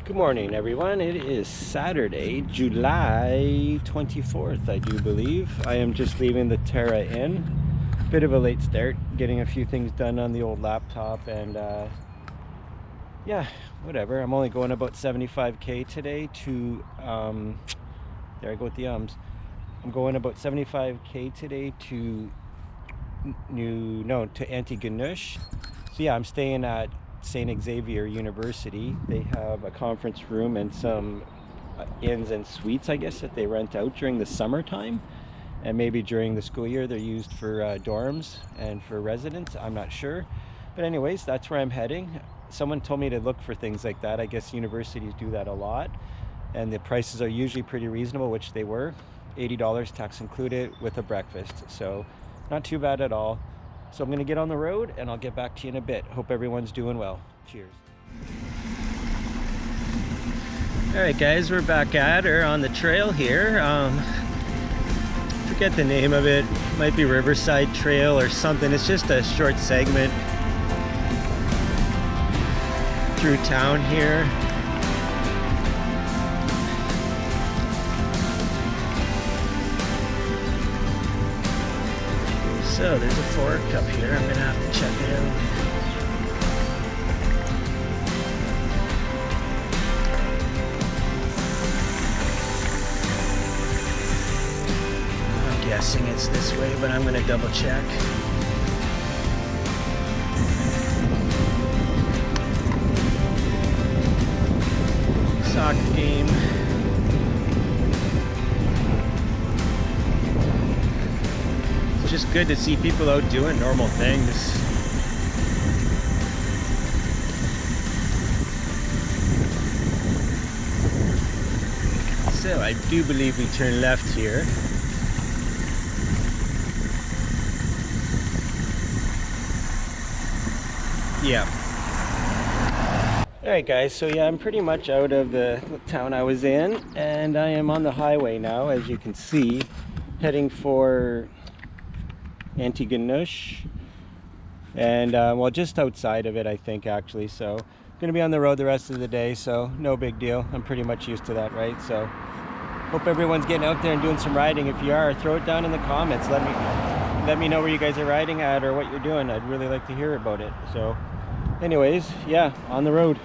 Good morning, everyone. It is Saturday, July 24th, I do believe. I am just leaving the Terra Inn. Bit of a late start, getting a few things done on the old laptop, and yeah, whatever. I'm only going about 75k today to there I go with the ums. I'm going about 75k today to to Antigonish. So yeah, I'm staying at St. Xavier University. They have a conference room and some inns and suites, I guess, that they rent out during the summertime, and maybe during the school year they're used for dorms and for residents. I'm not sure, but anyways, that's where I'm heading. Someone told me to look for things like that. I guess universities do that a lot, and the prices are usually pretty reasonable, which they were. $80 tax included with a breakfast, so not too bad at all. So I'm going to get on the road and I'll get back to you in a bit. Hope everyone's doing well. Cheers. All right, guys, we're back at her on the trail here. Forget the name of it. Might be Riverside Trail or something. It's just a short segment through town here. So there's a fork up here. I'm gonna have to check it out. I'm guessing it's this way, but I'm gonna double check. Soccer game. Just good to see people out doing normal things. So I do believe we turn left here. Yeah. Alright, guys, so yeah, I'm pretty much out of the town I was in, and I am on the highway now, as you can see, heading for Antigonish, and well, just outside of it, I think, actually. So I'm gonna be on the road the rest of the day, so no big deal. I'm pretty much used to that, right? So hope everyone's getting out there and doing some riding. If you are, throw it down in the comments. Let me know where you guys are riding at or what you're doing. I'd really like to hear about it. So anyways, yeah, on the road.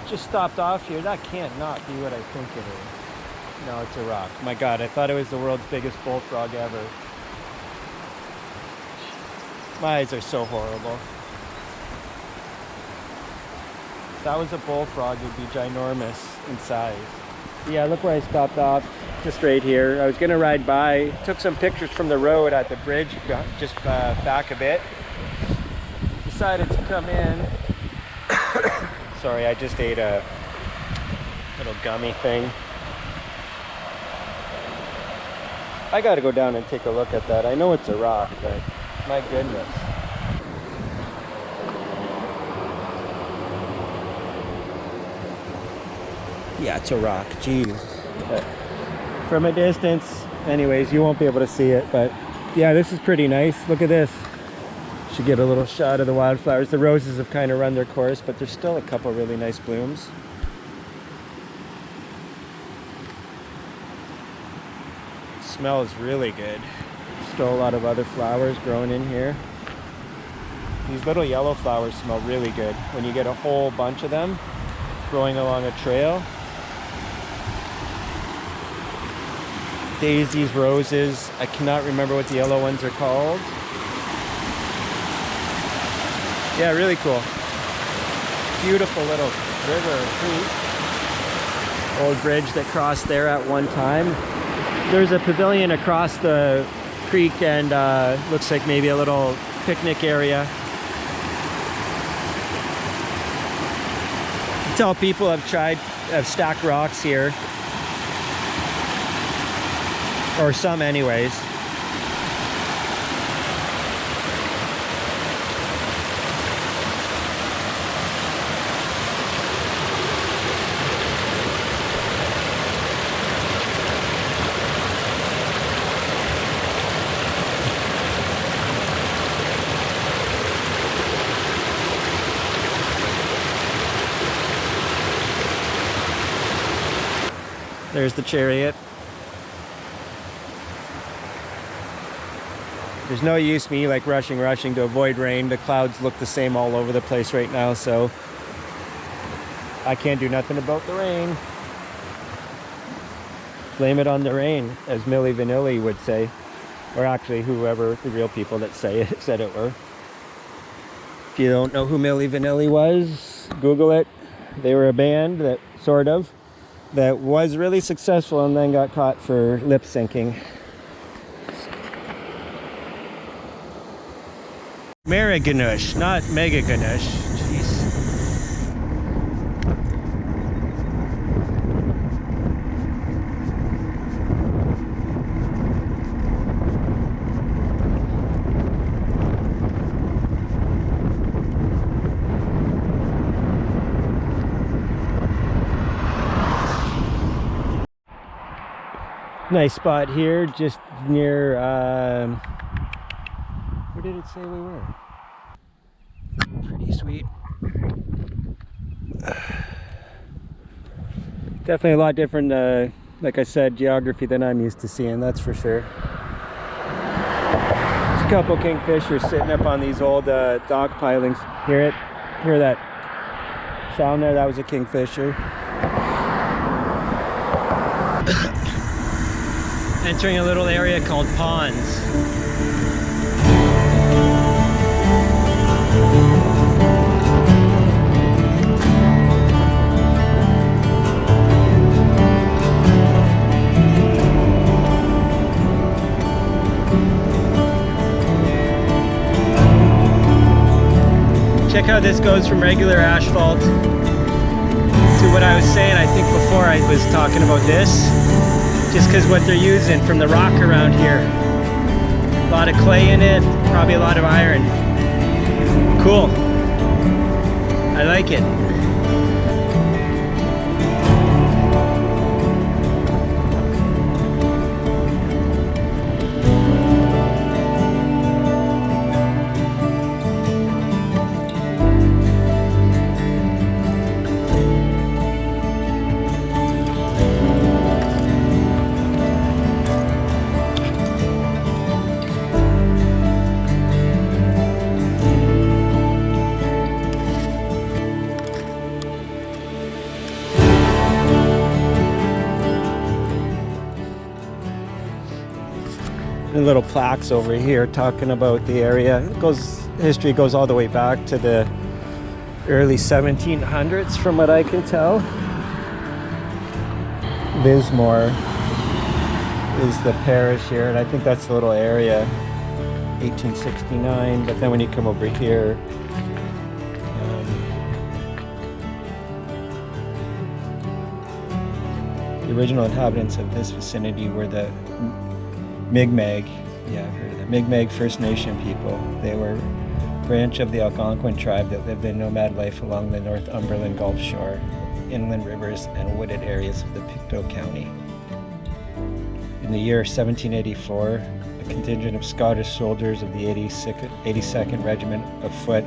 Just stopped off here. That can't not be what I think it is. No, it's a rock. My God, I thought it was the world's biggest bullfrog ever. My eyes are so horrible. If that was a bullfrog, it'd be ginormous in size. Yeah, look where I stopped off, just right here. I was gonna ride by, took some pictures from the road at the bridge, just back a bit. Decided to come in. Sorry, I just ate a little gummy thing. I gotta go down and take a look at that. I know it's a rock, but my goodness. Yeah, it's a rock, jeez. But from a distance, anyways, you won't be able to see it, but yeah, this is pretty nice. Look at this. Should get a little shot of the wildflowers. The roses have kind of run their course, but there's still a couple really nice blooms. It smells really good. Still a lot of other flowers growing in here. These little yellow flowers smell really good when you get a whole bunch of them growing along a trail. daisies, roses. I cannot remember what the yellow ones are called. Yeah, really cool. Beautiful little river or creek. Old bridge that crossed there at one time. There's a pavilion across the creek and looks like maybe a little picnic area. You can tell people have stacked rocks here. Or some anyways. There's the chariot. There's no use me like rushing to avoid rain. The clouds look the same all over the place right now, so I can't do nothing about the rain. Blame it on the rain, as Milli Vanilli would say. Or actually, whoever the real people that say it said it were. If you don't know who Milli Vanilli was, Google it. They were a band that, that was really successful and then got caught for lip syncing. Antigonish, not Megagonish. Jeez. Nice spot here, just near, where did it say we were? Pretty sweet. Definitely a lot different, like I said, geography than I'm used to seeing, that's for sure. There's a couple kingfishers sitting up on these old dock pilings. Hear it? Hear that sound there? That was a kingfisher. Entering a little area called Ponds. Check how this goes from regular asphalt to what I was saying, I think before I was talking about this. Just because what they're using from the rock around here. A lot of clay in it, probably a lot of iron. Cool. I like it. Little plaques over here talking about the area. History goes all the way back to the early 1700s from what I can tell. Lismore is the parish here, and I think that's the little area, 1869. But then when you come over here, the original inhabitants of this vicinity were the Mi'kmaq, yeah, I've heard of them. Mi'kmaq First Nation people. They were a branch of the Algonquin tribe that lived a nomad life along the Northumberland Gulf shore, inland rivers, and wooded areas of the Pictou County. In the year 1784, a contingent of Scottish soldiers of the 82nd Regiment of Foot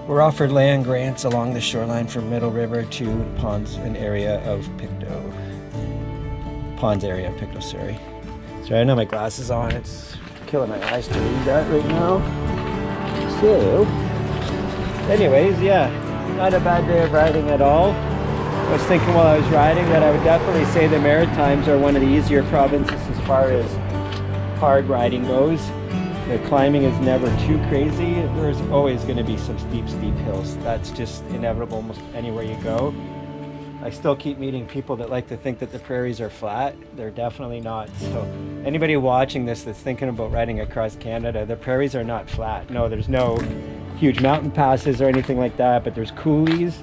were offered land grants along the shoreline from Middle River to Ponds, an area of Pictou. Ponds area of Pictou, sorry. Sorry, I know my glasses on. It's killing my eyes to read that right now. So, anyways, yeah, not a bad day of riding at all. was thinking while I was riding that I would definitely say the Maritimes are one of the easier provinces as far as hard riding goes. The climbing is never too crazy. There's always going to be some steep hills. That's just inevitable almost anywhere you go. I still keep meeting people that like to think that the prairies are flat. They're definitely not. So anybody watching this that's thinking about riding across Canada, the prairies are not flat. No, there's no huge mountain passes or anything like that, but there's coulees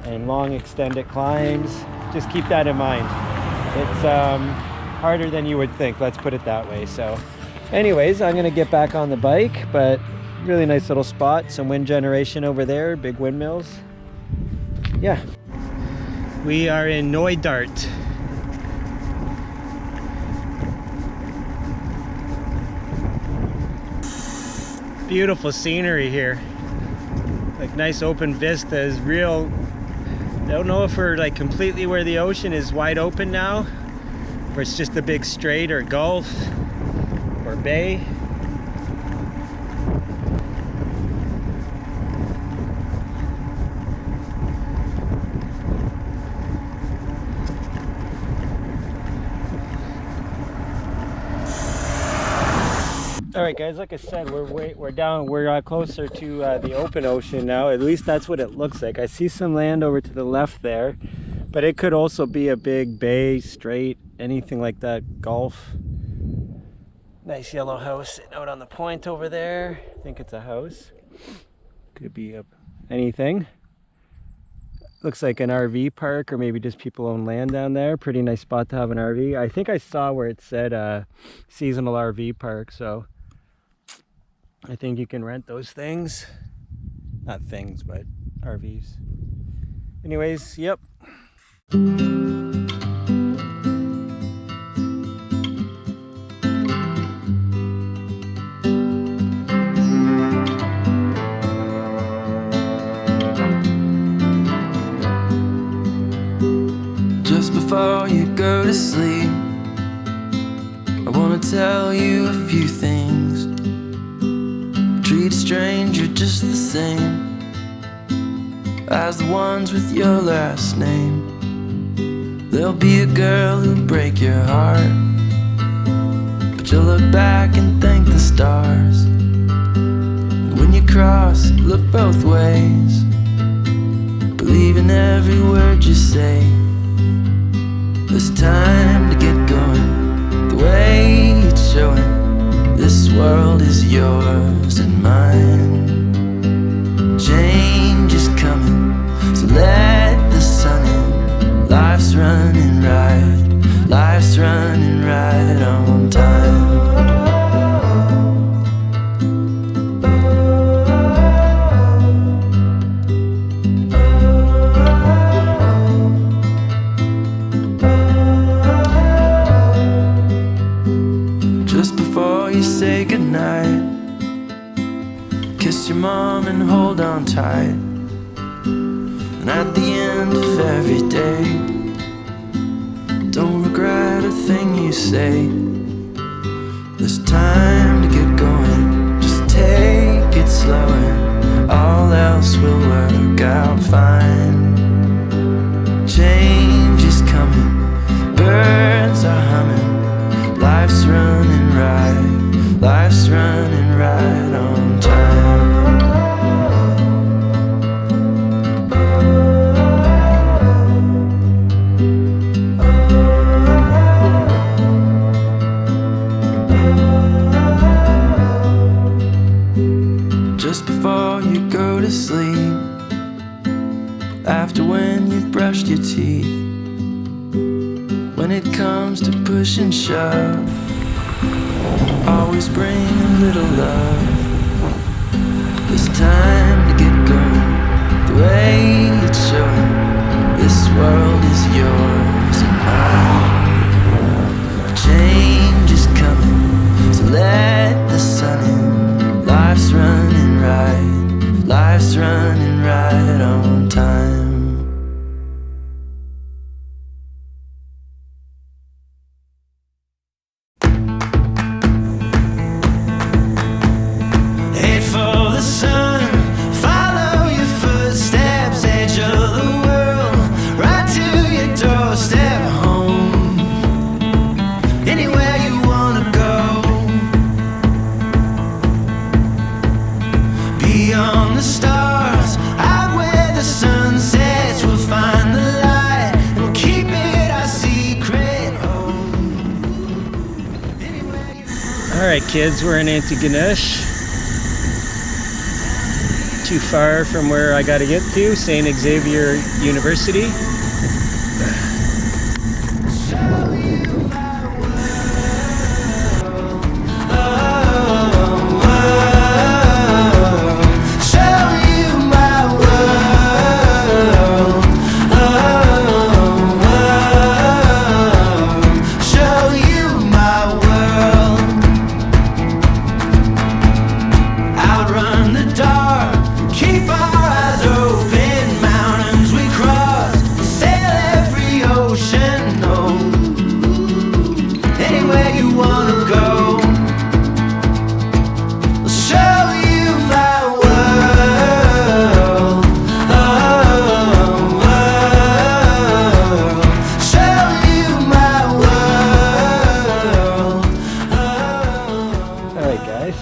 and long extended climbs. Just keep that in mind. It's harder than you would think, let's put it that way. So anyways, I'm gonna get back on the bike, but really nice little spot, some wind generation over there, big windmills. Yeah. We are in Noidart. Beautiful scenery here. Like nice open vistas, real, I don't know if we're like completely where the ocean is wide open now, or it's just a big strait or gulf or bay. All right, guys, like I said, we're closer to the open ocean now. At least that's what it looks like. I see some land over to the left there, but it could also be a big bay, strait, anything like that, gulf. Nice yellow house sitting out on the point over there. I think it's a house. Could be anything. Looks like an RV park, or maybe just people own land down there. Pretty nice spot to have an RV. I think I saw where it said seasonal RV park, so I think you can rent those things. Not things, but RVs. Anyways, yep. Just before you go to sleep, I wanna tell you a few things. Treat a stranger just the same as the ones with your last name. There'll be a girl who'll break your heart, but you'll look back and thank the stars. And when you cross, look both ways. Believe in every word you say. There's time to get going, the way it's showing. This world is yours and mine. Change is coming, so let the sun in. Life's running right, life's running right on time. Say goodnight, kiss your mom and hold on tight. And at the end of every day, don't regret a thing you say. There's time to get going, just take it slow, and all else will work out fine. Change is coming, birds are humming, life's running right. Life's running right on time. Just before you go to sleep, after when you brushed your teeth, when it comes to push and shove, always bring a little love. There's time to get going, the way it's showing. This world is yours and mine. Change is coming, so let the sun in. Life's running right, life's running right on time. Follow your footsteps, edge of the world, right to Alright kids, we're in Antigonish. Too far from where I gotta get to, St. Xavier University.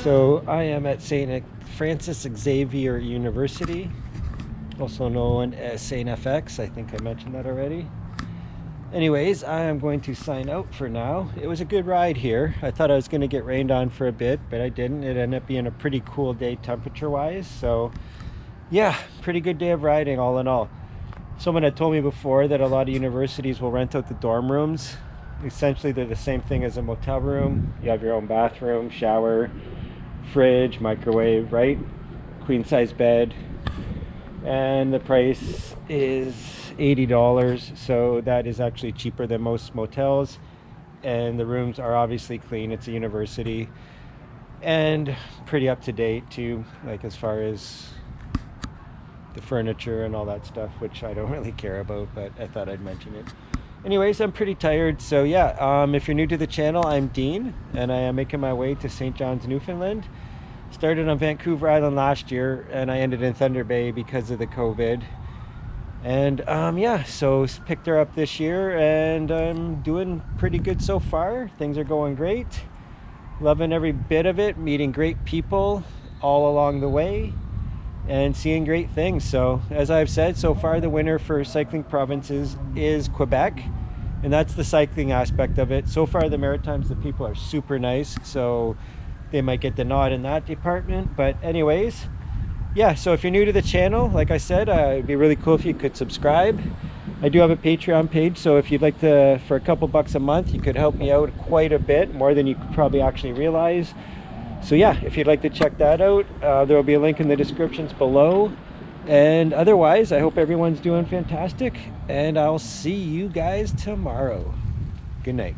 So I am at St. Francis Xavier University, also known as St. FX. I think I mentioned that already. Anyways, I am going to sign out for now. It was a good ride here. I thought I was going to get rained on for a bit, but I didn't. It ended up being a pretty cool day temperature-wise. So yeah, pretty good day of riding all in all. Someone had told me before that a lot of universities will rent out the dorm rooms. Essentially, they're the same thing as a motel room. You have your own bathroom, shower, fridge, microwave, right? Queen size bed, and the price is $80, so that is actually cheaper than most motels, and the rooms are obviously clean. It's a university and pretty up to date too, like as far as the furniture and all that stuff, which I don't really care about, but I thought I'd mention it. Anyways, I'm pretty tired, so yeah, if you're new to the channel, I'm Dean, and I am making my way to St. John's, Newfoundland. Started on Vancouver Island last year, and I ended in Thunder Bay because of the COVID. And yeah, so picked her up this year, and I'm doing pretty good so far. Things are going great. Loving every bit of it, meeting great people all along the way, and seeing great things. So as I've said, so far the winner for cycling provinces is Quebec, and that's the cycling aspect of it. So far the Maritimes, the people are super nice, so they might get the nod in that department. But anyways, yeah, so if you're new to the channel, like I said, it'd be really cool if you could subscribe. I do have a Patreon page, so if you'd like to, for a couple bucks a month, you could help me out quite a bit, more than you could probably actually realize. So yeah, if you'd like to check that out, there will be a link in the descriptions below. And otherwise, I hope everyone's doing fantastic, and I'll see you guys tomorrow. Good night.